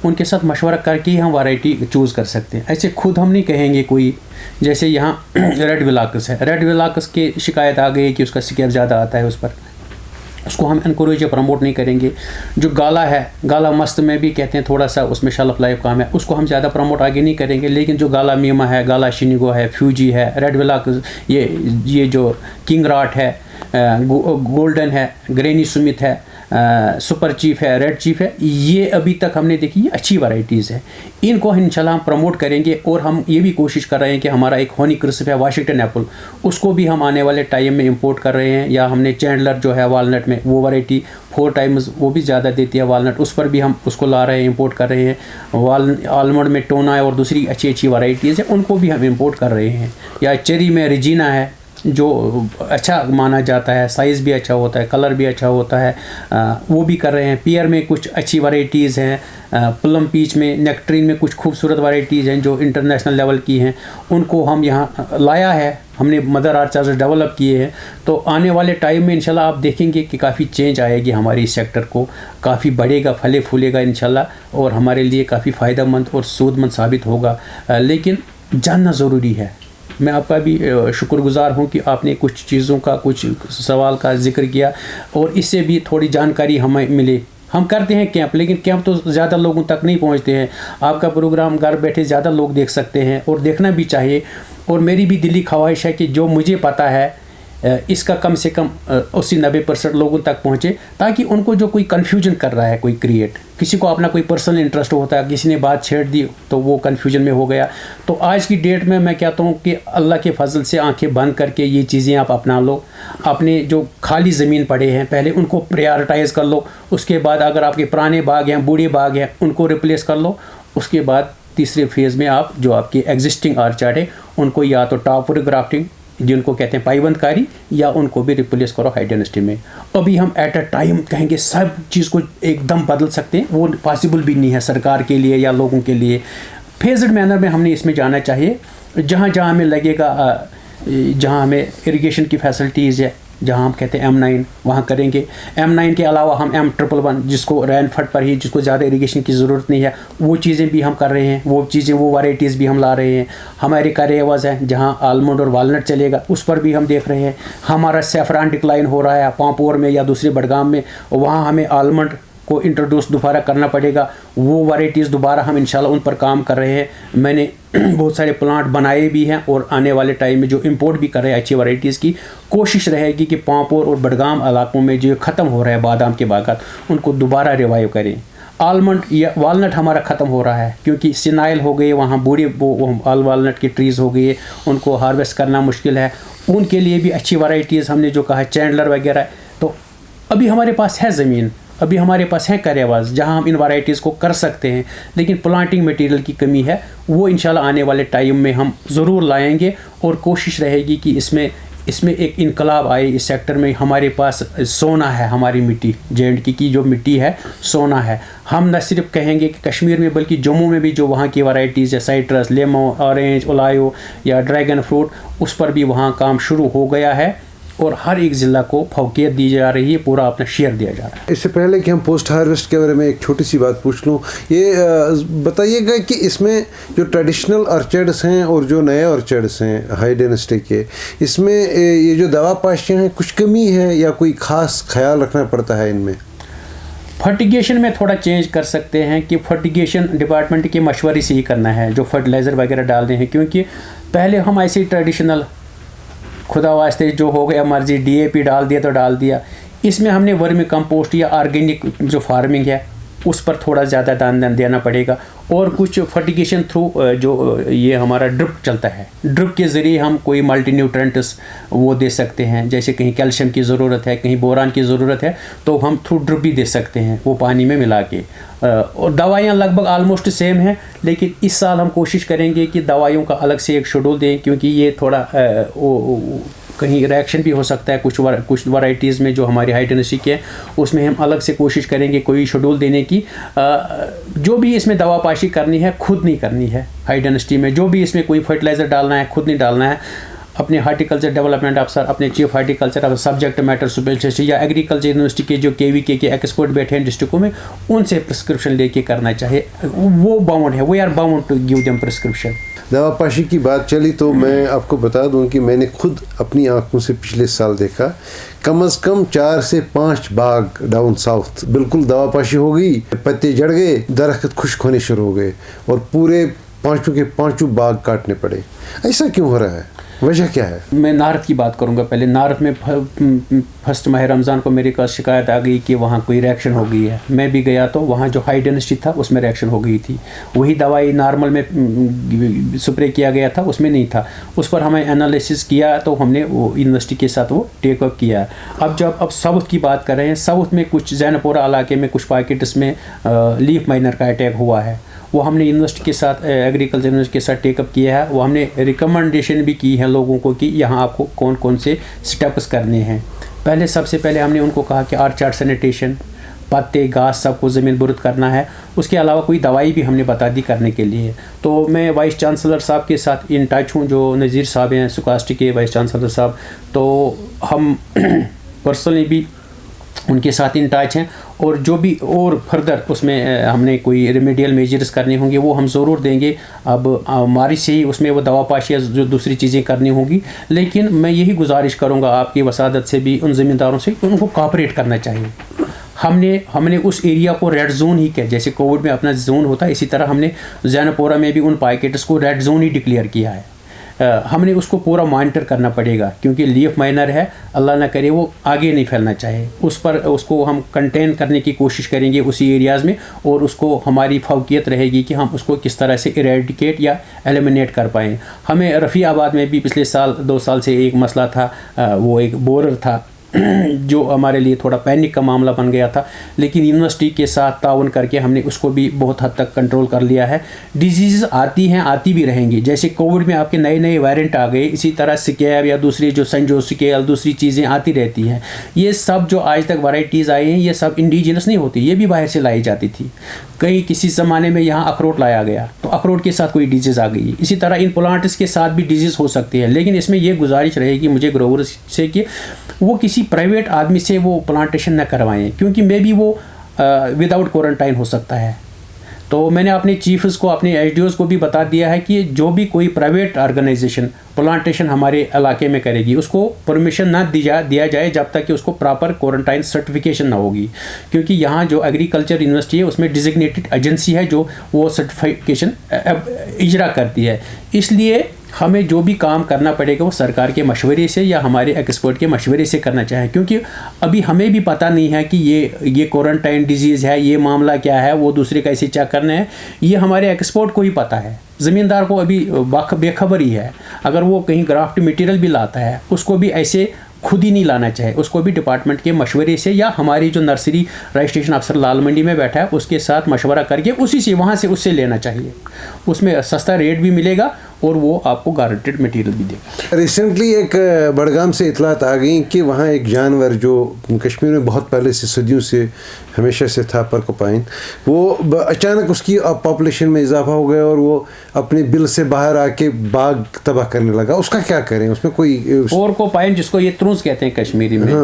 उनके साथ मशवरा करके ही हम वैरायटी चूज़ कर सकते हैं। ऐसे खुद हम नहीं कहेंगे कोई, जैसे यहाँ रेड विलाकस है, रेड विलाकस की शिकायत आ गई कि उसका स्कैब ज़्यादा आता है, उस पर उसको हम इनक्रेज या प्रमोट नहीं करेंगे। जो गाला है, गाला मस्त में भी कहते हैं थोड़ा सा उसमें शेल्फ लाइफ काम है, उसको हम ज़्यादा प्रमोट आगे नहीं करेंगे। लेकिन जो गाला मीमा है, गाला शिनिगो है, फ्यूजी है, रेड विलाकस, ये जो किंग राट है, गोल्डन है, ग्रेनी सुमित है, सुपर चीफ है, रेड चीफ है, ये अभी तक हमने देखी ये अच्छी वैरायटीज़ है। इनको इंशाल्लाह हम प्रमोट करेंगे। और हम ये भी कोशिश कर रहे हैं कि हमारा एक हनी क्रिस्प है वाशिंगटन एप्पल, उसको भी हम आने वाले टाइम में इंपोर्ट कर रहे हैं। या हमने चैंडलर जो है वालनट में, वो वैरायटी 4 टाइम्स वो भी ज़्यादा देती है वालनट, उस पर भी हम उसको ला रहे हैं, इंपोर्ट कर रहे हैं। आलमंड में टोना है और दूसरी अच्छी वैरायटीज़ है, उनको भी हम इंपोर्ट कर रहे हैं। या चेरी में रिजीना है जो अच्छा माना जाता है, साइज़ भी अच्छा होता है, कलर भी अच्छा होता है, वो भी कर रहे हैं। पियर में कुछ अच्छी वैरायटीज़ हैं, प्लम पीच में, नेक्ट्रीन में कुछ खूबसूरत वैरायटीज़ हैं जो इंटरनेशनल लेवल की हैं, उनको हम यहाँ लाया है, हमने मदर आर्चर्स डेवलप किए हैं। तो आने वाले टाइम में इंशाल्लाह आप देखेंगे कि काफ़ी चेंज आएगी हमारे इस सेक्टर को, काफ़ी बढ़ेगा, फले फूलेगा इंशाल्लाह, और हमारे लिए काफ़ी फ़ायदेमंद और सूदमंद साबित होगा। लेकिन जानना ज़रूरी है। मैं आपका भी शुक्रगुज़ार हूँ कि आपने कुछ चीज़ों का, कुछ सवाल का जिक्र किया और इससे भी थोड़ी जानकारी हमें मिले। हम करते हैं कैंप, लेकिन कैंप तो ज़्यादा लोगों तक नहीं पहुँचते हैं। आपका प्रोग्राम घर बैठे ज़्यादा लोग देख सकते हैं और देखना भी चाहिए। और मेरी भी दिली ख्वाहिश है कि जो मुझे पता है इसका कम से कम 80-90% लोगों तक पहुँचे, ताकि उनको जो कोई कन्फ्यूजन कर रहा है, कोई क्रिएट, किसी को अपना कोई पर्सनल इंटरेस्ट होता है, किसी ने बात छेड़ दी तो वो कन्फ्यूजन में हो गया। तो आज की डेट में मैं कहता हूँ कि अल्लाह के फजल से आंखें बंद करके ये चीज़ें आप अपना लो। अपने जो खाली ज़मीन पड़े हैं पहले उनको प्रायोरिटाइज़ कर लो, उसके बाद अगर आपके पुराने बाग हैं, बूढ़े बाग हैं, उनको रिप्लेस कर लो। उसके बाद तीसरे फेज़ में आप जो आपके एग्जिस्टिंग आर्चर्ड है उनको या तो टॉप ग्राफ्टिंग जिनको कहते हैं पाइबंदकारी, या उनको भी रिप्लेस करो हाई डायनेस्टी में। अभी हम एट अ टाइम कहेंगे सब चीज़ को एकदम बदल सकते हैं, वो पॉसिबल भी नहीं है सरकार के लिए या लोगों के लिए। फेज्ड मैनर में हमने इसमें जाना चाहिए। जहाँ जहाँ हमें लगेगा, जहाँ हमें इरिगेशन की फैसिलिटीज़ है, जहाँ हम कहते हैं M9 वहाँ करेंगे। M9 के अलावा हम M111 जिसको रेनफड पर ही, जिसको ज़्यादा इरिगेशन की ज़रूरत नहीं है, वो चीज़ें भी हम कर रहे हैं। वो चीज़ें, वो वैरायटीज़ भी हम ला रहे हैं। हमारे करेवाज हैं जहाँ आलमंड और वालनट चलेगा, उस पर भी हम देख रहे हैं। हमारा सैफरान डिक्लाइन हो रहा है पांपोर में या दूसरे बडगाम में, वहाँ हमें आलमंड کو इंट्रोड्यूस दोबारा करना पड़ेगा। वो वैराइटीज़ दोबारा हम इंशाल्लाह उन पर काम कर रहे हैं। मैंने बहुत सारे प्लांट बनाए भी हैं और आने वाले टाइम में जो इंपोर्ट भी कर रहे हैं अच्छी वैराइटीज़ की। कोशिश रहेगी कि पांपोर और बडगाम इलाकों में जो ख़त्म हो रहा है बादाम के बागात, उनको दोबारा रिवाइव करें। आलमंड या वालनट हमारा ख़त्म हो रहा है क्योंकि सिनाइल हो गए, वहाँ बूढ़े वो वालनट की ट्रीज़ हो गई, उनको हार्वेस्ट करना मुश्किल है। उनके लिए भी अच्छी वैराइटीज़ हमने जो कहा चैंडलर वगैरह, तो अभी हमारे पास है ज़मीन, अभी हमारे पास है करेवाज जहाँ हम इन वैराइटीज़ को कर सकते हैं, लेकिन प्लांटिंग मटेरियल की कमी है। वो इंशाल्लाह आने वाले टाइम में हम ज़रूर लाएंगे और कोशिश रहेगी कि इसमें एक इनकलाब आए इस सेक्टर में। हमारे पास सोना है, हमारी मिट्टी J&K की जो मिट्टी है सोना है। हम न सिर्फ कहेंगे कि कश्मीर में बल्कि जम्मू में भी जो वहाँ की वैराइटीज़ है साइट्रस, लेमो, ऑरेंज, ओलायो या ड्रैगन फ्रूट, उस पर भी वहाँ काम शुरू हो गया है और हर एक ज़िला को फौकियत दी जा रही है, पूरा अपना शेयर दिया जा रहा है। इससे पहले कि हम पोस्ट हार्वेस्ट के बारे में एक छोटी सी बात पूछ लूँ, ये बताइएगा कि इसमें जो ट्रेडिशनल ऑर्चर्ड्स हैं और जो नए ऑर्चर्ड्स हैं हाई डेंसिटी के, इसमें ये जो दवा पाशियाँ हैं कुछ कमी है या कोई ख़ास ख्याल रखना पड़ता है इनमें? फर्टिगेशन में थोड़ा चेंज कर सकते हैं कि फर्टिगेशन डिपार्टमेंट के मशवरे से ही करना है जो फर्टिलाइज़र वगैरह डालने हैं, क्योंकि पहले हम ऐसे ही ट्रेडिशनल खुदा वास्ते जो हो गया मर्जी DAP डाल दिया तो डाल दिया। इसमें हमने वर्मी कंपोस्ट या ऑर्गेनिक जो फार्मिंग है उस पर थोड़ा ज़्यादा ध्यान देना पड़ेगा। और कुछ फर्टिगेशन थ्रू जो ये हमारा ड्रिप चलता है, ड्रिप के ज़रिए हम कोई मल्टी न्यूट्रेंट्स वो दे सकते हैं। जैसे कहीं कैल्शियम की ज़रूरत है, कहीं बोरान की ज़रूरत है, तो हम थ्रू ड्रिप भी दे सकते हैं वो पानी में मिला के। और दवाइयाँ लगभग आलमोस्ट सेम हैं, लेकिन इस साल हम कोशिश करेंगे कि दवाइयों का अलग से एक शेड्यूल दें, क्योंकि ये थोड़ा कहीं रिएक्शन भी हो सकता है कुछ वैराइटीज़ में जो हमारी हाई डेंसिटी के हैं, उसमें हम अलग से कोशिश करेंगे कोई शेड्यूल देने की। जो भी इसमें दवा पाशी करनी है खुद नहीं करनी है हाई डेंसिटी में, जो भी इसमें कोई फर्टिलाइज़र डालना है खुद नहीं डालना है। अपने हार्टिकल्चर डेवलपमेंट अफसर, अपने चीफ हार्टिकल्चर अफसर, सब्जेक्ट मैटर स्पेशलिस्ट या एग्रीकल्चर यूनिवर्सिटी के जो KVK के एक्सपर्ट बैठे हैं डिस्ट्रिक्टों में, उनसे प्रिस्क्रिप्शन लेके करना चाहिए। वो बाउंड है, we are bound to give them prescription. दवा पाशी की बात चली तो मैं आपको बता दूं कि मैंने खुद अपनी आंखों से पिछले साल देखा, कम से कम 4 से 5 बाग डाउन साउथ बिल्कुल दवा पाशी हो गई, पत्ते जड़ गए, दरख्त खुश्क होने शुरू हो गए और पूरे 5 के 5 बाग काटने पड़े। ऐसा क्यों हो रहा है, वजह क्या है? मैं नार्थ की बात करूंगा पहले। नार्थ में फर्स्ट माह रमज़ान को मेरे पास शिकायत आ गई कि वहाँ कोई रिएक्शन हो गई है। मैं भी गया तो वहाँ जो हाई डेंसिटी था उसमें रिएक्शन हो गई थी। वही दवाई नॉर्मल में स्प्रे किया गया था, उसमें नहीं था। उस पर हमें एनालिसिस किया तो हमने वो यूनिवर्सिटी के साथ वो टेकअप किया। अब साउथ की बात कर रहे हैं, साउथ में कुछ जैनपोरा इलाके में कुछ पॉकेट्स में लीफ माइनर का अटैक हुआ है। वो हमने यूनिवर्सिटी के साथ, एग्रीकल्चर यूनिवर्सिटी के साथ टेकअप किया है। वो हमने रिकमेंडेशन भी की है लोगों को कि यहाँ आपको कौन कौन से स्टेप्स करने हैं। सबसे पहले हमने उनको कहा कि आर्चार्ड सैनिटेशन, पत्ते घास सबको ज़मीन बुरुद करना है। उसके अलावा कोई दवाई भी हमने बता दी करने के लिए। तो मैं वाइस चांसलर साहब के साथ इन टच हूँ, जो नज़ीर साहब हैं सुकास्टी के वाइस चांसलर साहब, तो हम पर्सनली भी उनके साथ इन टच हैं। और जो भी और फर्दर उसमें हमने कोई रेमेडियल मेजर्स करने होंगे वो हम ज़रूर देंगे। अब हमारी से ही उसमें वो दवा पाशिया जो दूसरी चीज़ें करनी होंगी, लेकिन मैं यही गुजारिश करूँगा आपकी वसादत से भी, उन ज़मींदारों से, कि उनको कोऑपरेट करना चाहिए। हमने उस एरिया को रेड जोन ही किया, जैसे कोविड में अपना जोन होता है, इसी तरह हमने जैनपोरा में भी उन पॉकेट्स को रेड जोन ही डिक्लेयर किया है। हमने उसको पूरा मॉनिटर करना पड़ेगा, क्योंकि लीफ माइनर है, अल्लाह ना करे वो आगे नहीं फैलना चाहिए। उसको हम कंटेन करने की कोशिश करेंगे उसी एरियाज़ में, और उसको हमारी फौकियत रहेगी कि हम उसको किस तरह से इरेडिकेट या एलिमिनेट कर पाएँ। हमें रफ़ी आबाद में भी पिछले 2 साल से एक मसला था, वो एक बोरर था जो हमारे लिए थोड़ा पैनिक का मामला बन गया था, लेकिन यूनिवर्सिटी के साथ ताउन करके हमने उसको भी बहुत हद तक कंट्रोल कर लिया है। डिजीज़ आती हैं, आती भी रहेंगी। जैसे कोविड में आपके नए नए वेरिएंट आ गए, इसी तरह सिकेब या दूसरी जो संजो सिकेल दूसरी चीज़ें आती रहती हैं। ये सब जो आज तक वैराइटीज़ आई हैं, ये सब इंडिजिनस नहीं होती, ये भी बाहर से लाई जाती थी। कहीं किसी ज़माने में यहाँ अखरोट लाया गया तो अखरोट के साथ कोई डिजीज़ आ गई। इसी तरह इन प्लांट्स के साथ भी डिजीज़ हो सकती है, लेकिन इसमें ये गुजारिश रहेगी मुझे ग्रोवर्स से कि वो किसी प्राइवेट आदमी से वो प्लांटेशन न करवाएं, क्योंकि मे बी वो विदाउट क्वारंटाइन हो सकता है। تو میں نے اپنے چیفز کو اپنے ایچ ڈی اوز کو بھی بتا دیا ہے کہ جو بھی کوئی پرائیویٹ آرگنائزیشن پلانٹیشن ہمارے علاقے میں کرے گی اس کو پرمیشن نہ دیا جائے جب تک کہ اس کو پراپر کوارنٹائن سرٹیفکیشن نہ ہوگی، کیونکہ یہاں جو ایگریکلچر یونیورسٹی ہے اس میں ڈیزگنیٹڈ ایجنسی ہے جو وہ سرٹیفکیشن اجرا کرتی ہے. اس لیے ہمیں جو بھی کام کرنا پڑے گا وہ سرکار کے مشورے سے یا ہمارے ایکسپرٹ کے مشورے سے کرنا چاہیے، کیونکہ ابھی ہمیں بھی پتہ نہیں ہے کہ یہ کوارنٹائن ڈیزیز ہے، یہ معاملہ کیا ہے، وہ دوسرے کا ایسے چیک کرنا ہے. یہ ہمارے ایکسپرٹ کو ہی پتہ ہے، زمیندار کو ابھی بے خبر ہی ہے. اگر وہ کہیں گرافٹ مٹیریل بھی لاتا ہے اس کو بھی ایسے خود ہی نہیں لانا چاہے، اس کو بھی ڈپارٹمنٹ کے مشورے سے یا ہماری جو نرسری رجسٹریشن افسر لال منڈی میں بیٹھا ہے اس کے ساتھ مشورہ کر کے اسی سے وہاں سے اس سے لینا چاہیے. اس میں سستا ریٹ بھی ملے گا اور وہ آپ کو گارنٹیڈ مٹیریل بھی دے گا. ریسنٹلی ایک بڑگام سے اطلاعات آ گئیں کہ وہاں ایک جانور جو کشمیر میں بہت پہلے سے صدیوں سے ہمیشہ سے تھا پرکوپائن، وہ اچانک اس کی پاپولیشن میں اضافہ ہو گیا اور وہ اپنے بل سے باہر آ کے باغ تباہ کرنے لگا. اس کا کیا کریں؟ اس میں کوئی پورکوپائن جس کو یہ ترنس کہتے ہیں کشمیری میں،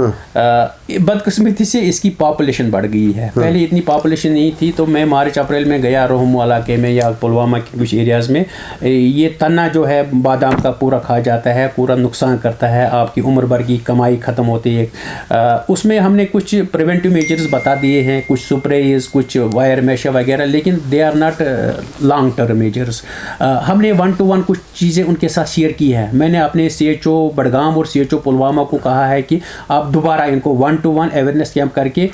بدقسمتی سے اس کی پاپولیشن بڑھ گئی ہے. پہلے اتنی پاپولیشن نہیں تھی. تو میں مارچ اپریل میں گیا روہمو علاقے میں یا پلوامہ کے کچھ ایریاز میں. یہ تنا جو ہے بادام کا پورا کھا جاتا ہے، پورا نقصان کرتا ہے، آپ کی عمر بھر کی کمائی ختم ہوتی ہے. اس میں ہم نے کچھ پریونٹیو میجرز بتا دیے ہیں، کچھ سپریز، کچھ وائر میشا وغیرہ، لیکن they are not long term measures. ہم نے 1 to 1 کچھ چیزیں ان کے ساتھ شیئر کی ہے. میں نے اپنے سی ایچ او بڑگام اور سی ایچ او پلوامہ کو کہا ہے کہ آپ دوبارہ ان کو 1 to 1 اویئرنیس کیمپ کر کے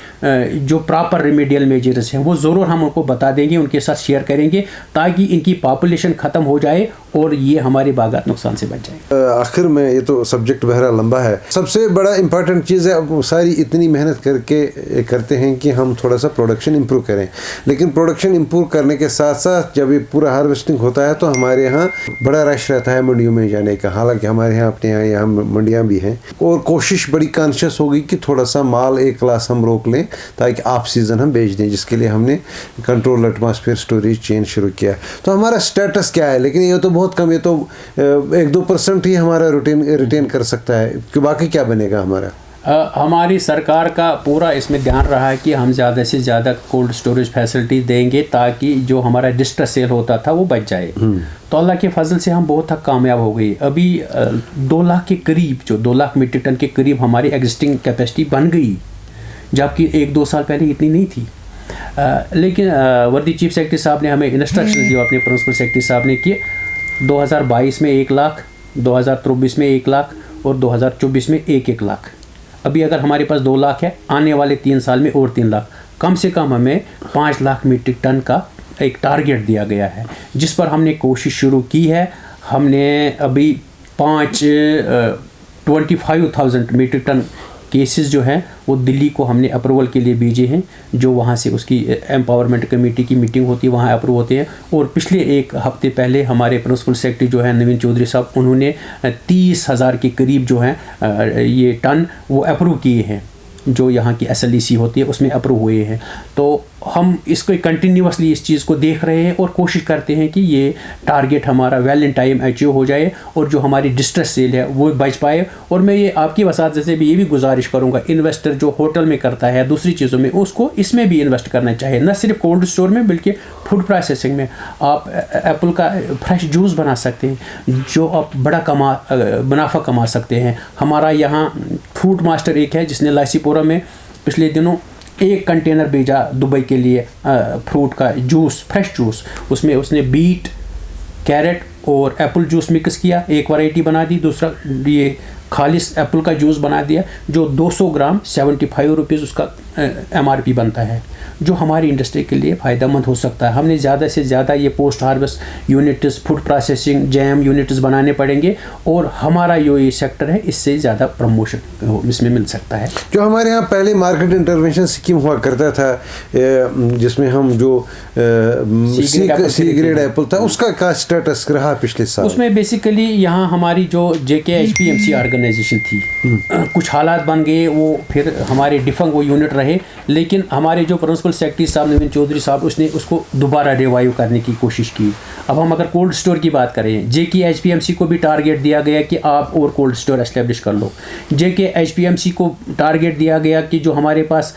جو پراپر ریمیڈیل میجرز ہیں وہ ضرور ہم ان کو بتا دیں گے، ان کے ساتھ شیئر کریں گے تاکہ ان کی پاپولیشن ختم ہو جائے اور یہ ہمارے باغات نقصان سے بچ جائیں. آخر میں یہ تو سبجیکٹ بہرحال لمبا ہے. سب سے بڑا امپورٹنٹ چیز ہے، اب ساری اتنی محنت کر کے کرتے ہیں کہ ہم تھوڑا سا پروڈکشن امپروو کریں، لیکن پروڈکشن امپروو کرنے کے ساتھ ساتھ جب یہ پورا ہارویسٹنگ ہوتا ہے تو ہمارے یہاں بڑا رش رہتا ہے منڈیوں میں جانے کا. حالانکہ ہمارے یہاں اپنے یہاں منڈیاں بھی ہیں، اور کوشش بڑی کانشیس ہوگی کہ تھوڑا سا مال ایک کلاس ہم روک لیں تاکہ آف سیزن ہم بیچ دیں، جس کے لیے ہم نے کنٹرول ایٹماسفیئر اسٹوریج چین شروع کیا. تو ہمارا اسٹیٹس کیا ہے؟ لیکن یہ تو بہت کم، یہ تو 1-2% ہی ہمارا ریٹین کر سکتا ہے، کہ باقی کیا بنے گا ہمارا. ہماری سرکار کا پورا اس میں دھیان رہا ہے کہ ہم زیادہ سے زیادہ کولڈ اسٹوریج فیسلٹی دیں گے تاکہ جو ہمارا ڈسٹرس سیل ہوتا تھا وہ بچ جائے. تو اللہ کے فضل سے ہم بہت حد کامیاب ہو گئی. ابھی 2 لاکھ کے قریب، جو 2 لاکھ میٹرک ٹن کے قریب ہماری ایگزسٹنگ کیپیسٹی بن گئی، جبکہ 1-2 سال پہلے اتنی نہیں تھی. لیکن وردی چیف سیکرٹری صاحب نے ہمیں انسٹرکشن دیا، اپنے پرنسپل سیکرٹری صاحب نے، کہ 2022 میں 1 لاکھ، 2023 میں 1 لاکھ اور 2024 میں 1 لاکھ. ابھی اگر ہمارے پاس 2 لاکھ ہے، آنے والے 3 سال میں اور 3 لاکھ، کم سے کم ہمیں 5 لاکھ میٹرک ٹن کا ایک ٹارگیٹ دیا گیا ہے، جس پر ہم نے کوشش شروع کی ہے. ہم نے ابھی 25,000 میٹرک ٹن کیسز جو ہیں وہ دلی کو ہم نے اپروول کے لیے بھیجے ہیں، جو وہاں سے اس کی ایمپاورمنٹ کمیٹی کی میٹنگ ہوتی ہے، وہاں اپروو ہوتے ہیں. اور پچھلے 1 ہفتے پہلے ہمارے پرنسپل سیکرٹری جو ہیں نوین چودھری صاحب، انہوں نے 30,000 کے قریب جو ہیں یہ ٹن وہ اپروو کیے ہیں، جو یہاں کی SLEC ہوتی ہے اس میں اپروو ہوئے ہیں. تو ہم اس کو کنٹینیوسلی اس چیز کو دیکھ رہے ہیں اور کوشش کرتے ہیں کہ یہ ٹارگیٹ ہمارا ویل ان ٹائم اچیو ہو جائے اور جو ہماری ڈسٹرس سیل ہے وہ بچ پائے. اور میں یہ آپ کی وساطت سے بھی یہ بھی گزارش کروں گا، انویسٹر جو ہوٹل میں کرتا ہے دوسری چیزوں میں، اس کو اس میں بھی انویسٹ کرنا چاہیے، نہ صرف کولڈ اسٹور میں بلکہ فوڈ پروسیسنگ میں. آپ ایپل کا فریش جوس بنا سکتے ہیں جو آپ بڑا منافع کما سکتے ہیں. ہمارا یہاں فوڈ ماسٹر ایک ہے جس نے لاسی پورہ میں پچھلے دنوں 1 کنٹینر بھیجا دبئی کے لیے فروٹ کا جوس، فریش جوس. اس میں اس نے بیٹ، کیرٹ اور ایپل جوس مکس کیا، ایک ورائٹی بنا دی، دوسرا یہ خالص ایپل کا جوس بنا دیا، جو 200 گرام 75 روپیز اس کا MRP بنتا ہے، جو ہماری انڈسٹری کے لیے فائدہ مند ہو سکتا ہے. ہم نے زیادہ سے زیادہ یہ post harvest units, food processing, jam units بنانے پڑیں گے اور ہمارا یہ سیکٹر ہے اس سے زیادہ پروموشن اس میں مل سکتا ہے. جو ہمارے یہاں پہلے مارکیٹ انٹرونشن اسکیم ہوا کرتا تھا، جس میں ہم جو سی گریڈ ایپل تھا، اس کا کیا اسٹیٹس رہا پچھلے سال؟ اس میں بیسیکلی یہاں ہماری جو JKHPMC آرگنائزیشن تھی، کچھ حالات بن گئے، وہ پھر ہمارے ڈفنگ وہ یونٹ رہے رہے, لیکن ہمارے جو پرنسپل سیکرٹری صاحب نوین چودھری صاحب اس نے اس کو دوبارہ ریوائیو کرنے کی کوشش کی. اب ہم اگر کولڈ اسٹور کی بات کریں, جے کے ایچ پی ایم سی کو بھی ٹارگیٹ دیا گیا کہ آپ اور کولڈ اسٹور اسٹیبلش کر لو. جے کے ایچ پی ایم سی کو ٹارگیٹ دیا گیا کہ جو ہمارے پاس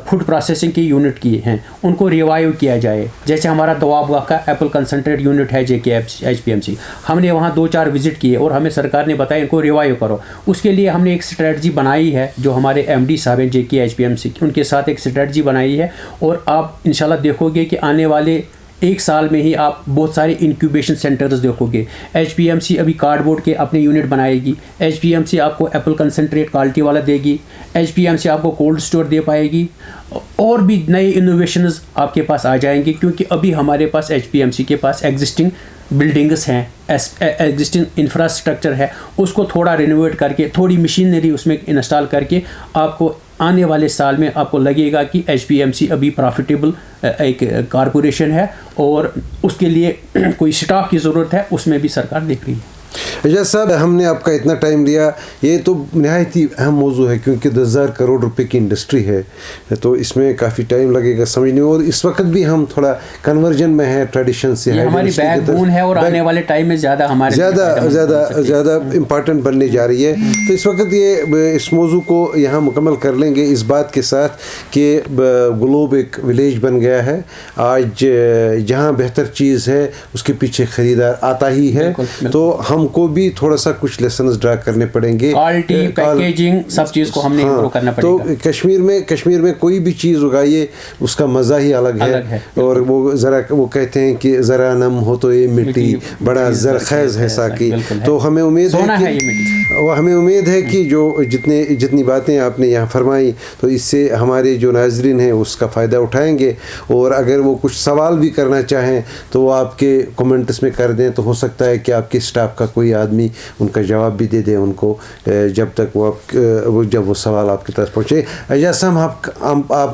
فوڈ پروسیسنگ کی یونٹ کی ہیں ان کو ریوائیو کیا جائے. جیسے ہمارا دوابگاہ کا ایپل کنسنٹریٹ یونٹ ہے جے کے ایچ پی ایم سی, ہم نے وہاں 2-4 وزٹ کیے اور ہمیں سرکار نے بتایا ان کو ریوائیو کرو. اس کے لیے ہم نے ایک اسٹریٹجی بنائی ہے, جو ہمارے ایم ڈی صاحب ہیں جے کے ایچ پی ایم سی, ان کے ساتھ ایک اسٹریٹجی بنائی ہے. اور آپ انشاءاللہ دیکھو گے کہ آنے والے 1 سال میں ہی آپ بہت سارے انکیوبیشن سینٹرز دیکھو گے. ایچ پی ایم سی ابھی کارڈ بورڈ کے اپنے یونٹ بنائے گی, ایچ پی ایم سی آپ کو ایپل کنسنٹریٹ کوالٹی والا دے گی, ایچ پی ایم سی آپ کو کولڈ اسٹور دے پائے گی, اور بھی نئے انوویشنز آپ کے پاس آ جائیں گے. کیونکہ ابھی ہمارے پاس ایچ پی ایم سی کے پاس ایگزسٹنگ بلڈنگس ہیں, ایگزسٹنگ انفراسٹرکچر ہے, اس کو تھوڑا رینوویٹ کر کے تھوڑی مشینری اس میں انسٹال کر کے آپ کو آنے والے سال میں آپ کو لگے گا کہ ایچ پی ایم سی ابھی پروفیٹیبل ایک کارپوریشن ہے, اور اس کے لیے کوئی سٹاف کی ضرورت ہے, اس میں بھی سرکار دیکھ رہی ہے. اعجاز صاحب, ہم نے آپ کا اتنا ٹائم لیا, یہ تو نہایت ہی اہم موضوع ہے کیونکہ 10,000 کروڑ روپے کی انڈسٹری ہے, تو اس میں کافی ٹائم لگے گا سمجھنے. اور اس وقت بھی ہم تھوڑا کنورژن میں ہیں ٹریڈیشن سے, ہماری بیک بون ہے, اور آنے والے ٹائم میں زیادہ ہمارے زیادہ امپارٹنٹ بننے جا رہی ہے. تو اس وقت یہ اس موضوع کو یہاں مکمل کر لیں گے اس بات کے ساتھ کہ گلوب ایک ولیج بن گیا ہے. آج جہاں بہتر چیز ہے اس کے پیچھے خریدار آتا ہی ہے, تو ہم کو بھی تھوڑا سا کچھ لیسنز ڈرا کرنے پڑیں گے. کوالٹی, پیکیجنگ, سب چیز کو ہم نے امپروو کرنا پڑے گا. تو کشمیر میں کوئی بھی چیز اگائیے اس کا مزہ ہی الگ ہے. اور وہ کہتے ہیں کہ ذرا نم ہو تو یہ مٹی بڑا زرخیز ہے ساقی. تو ہمیں امید ہے کہ جو جتنی باتیں آپ نے یہاں فرمائی, تو اس سے ہمارے جو ناظرین ہیں اس کا فائدہ اٹھائیں گے. اور اگر وہ کچھ سوال بھی کرنا چاہیں تو وہ آپ کے کمنٹس میں کر دیں, تو ہو سکتا ہے کہ آپ کے اسٹاف کا کوئی آدمی ان کا جواب بھی دے دیں ان کو, جب تک جب وہ سوال آپ کی طرف پہنچے. اعجاز صاحب,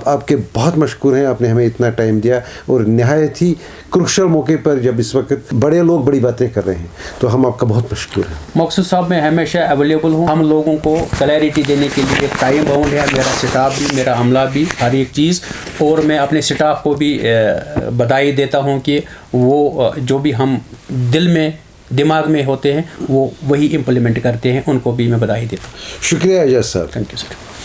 آپ کے بہت مشکور ہیں, آپ نے ہمیں اتنا ٹائم دیا, اور نہایت ہی کروشل موقع پر جب اس وقت بڑے لوگ بڑی باتیں کر رہے ہیں, تو ہم آپ کا بہت مشکور ہیں. مقصود صاحب, میں ہمیشہ اویلیبل ہوں. ہم لوگوں کو کلیئرٹی دینے کے لیے ٹائم باؤنڈ ہے, میرا اسٹاف بھی, میرا عملہ بھی, ہر ایک چیز. اور میں اپنے اسٹاف کو بھی بدائی دیتا ہوں کہ وہ جو بھی ہم دل میں دماغ میں ہوتے ہیں وہ وہی امپلیمنٹ کرتے ہیں, ان کو بھی میں بدائی دیتا ہوں. شکریہ اعجاز صاحب. Thank you sir.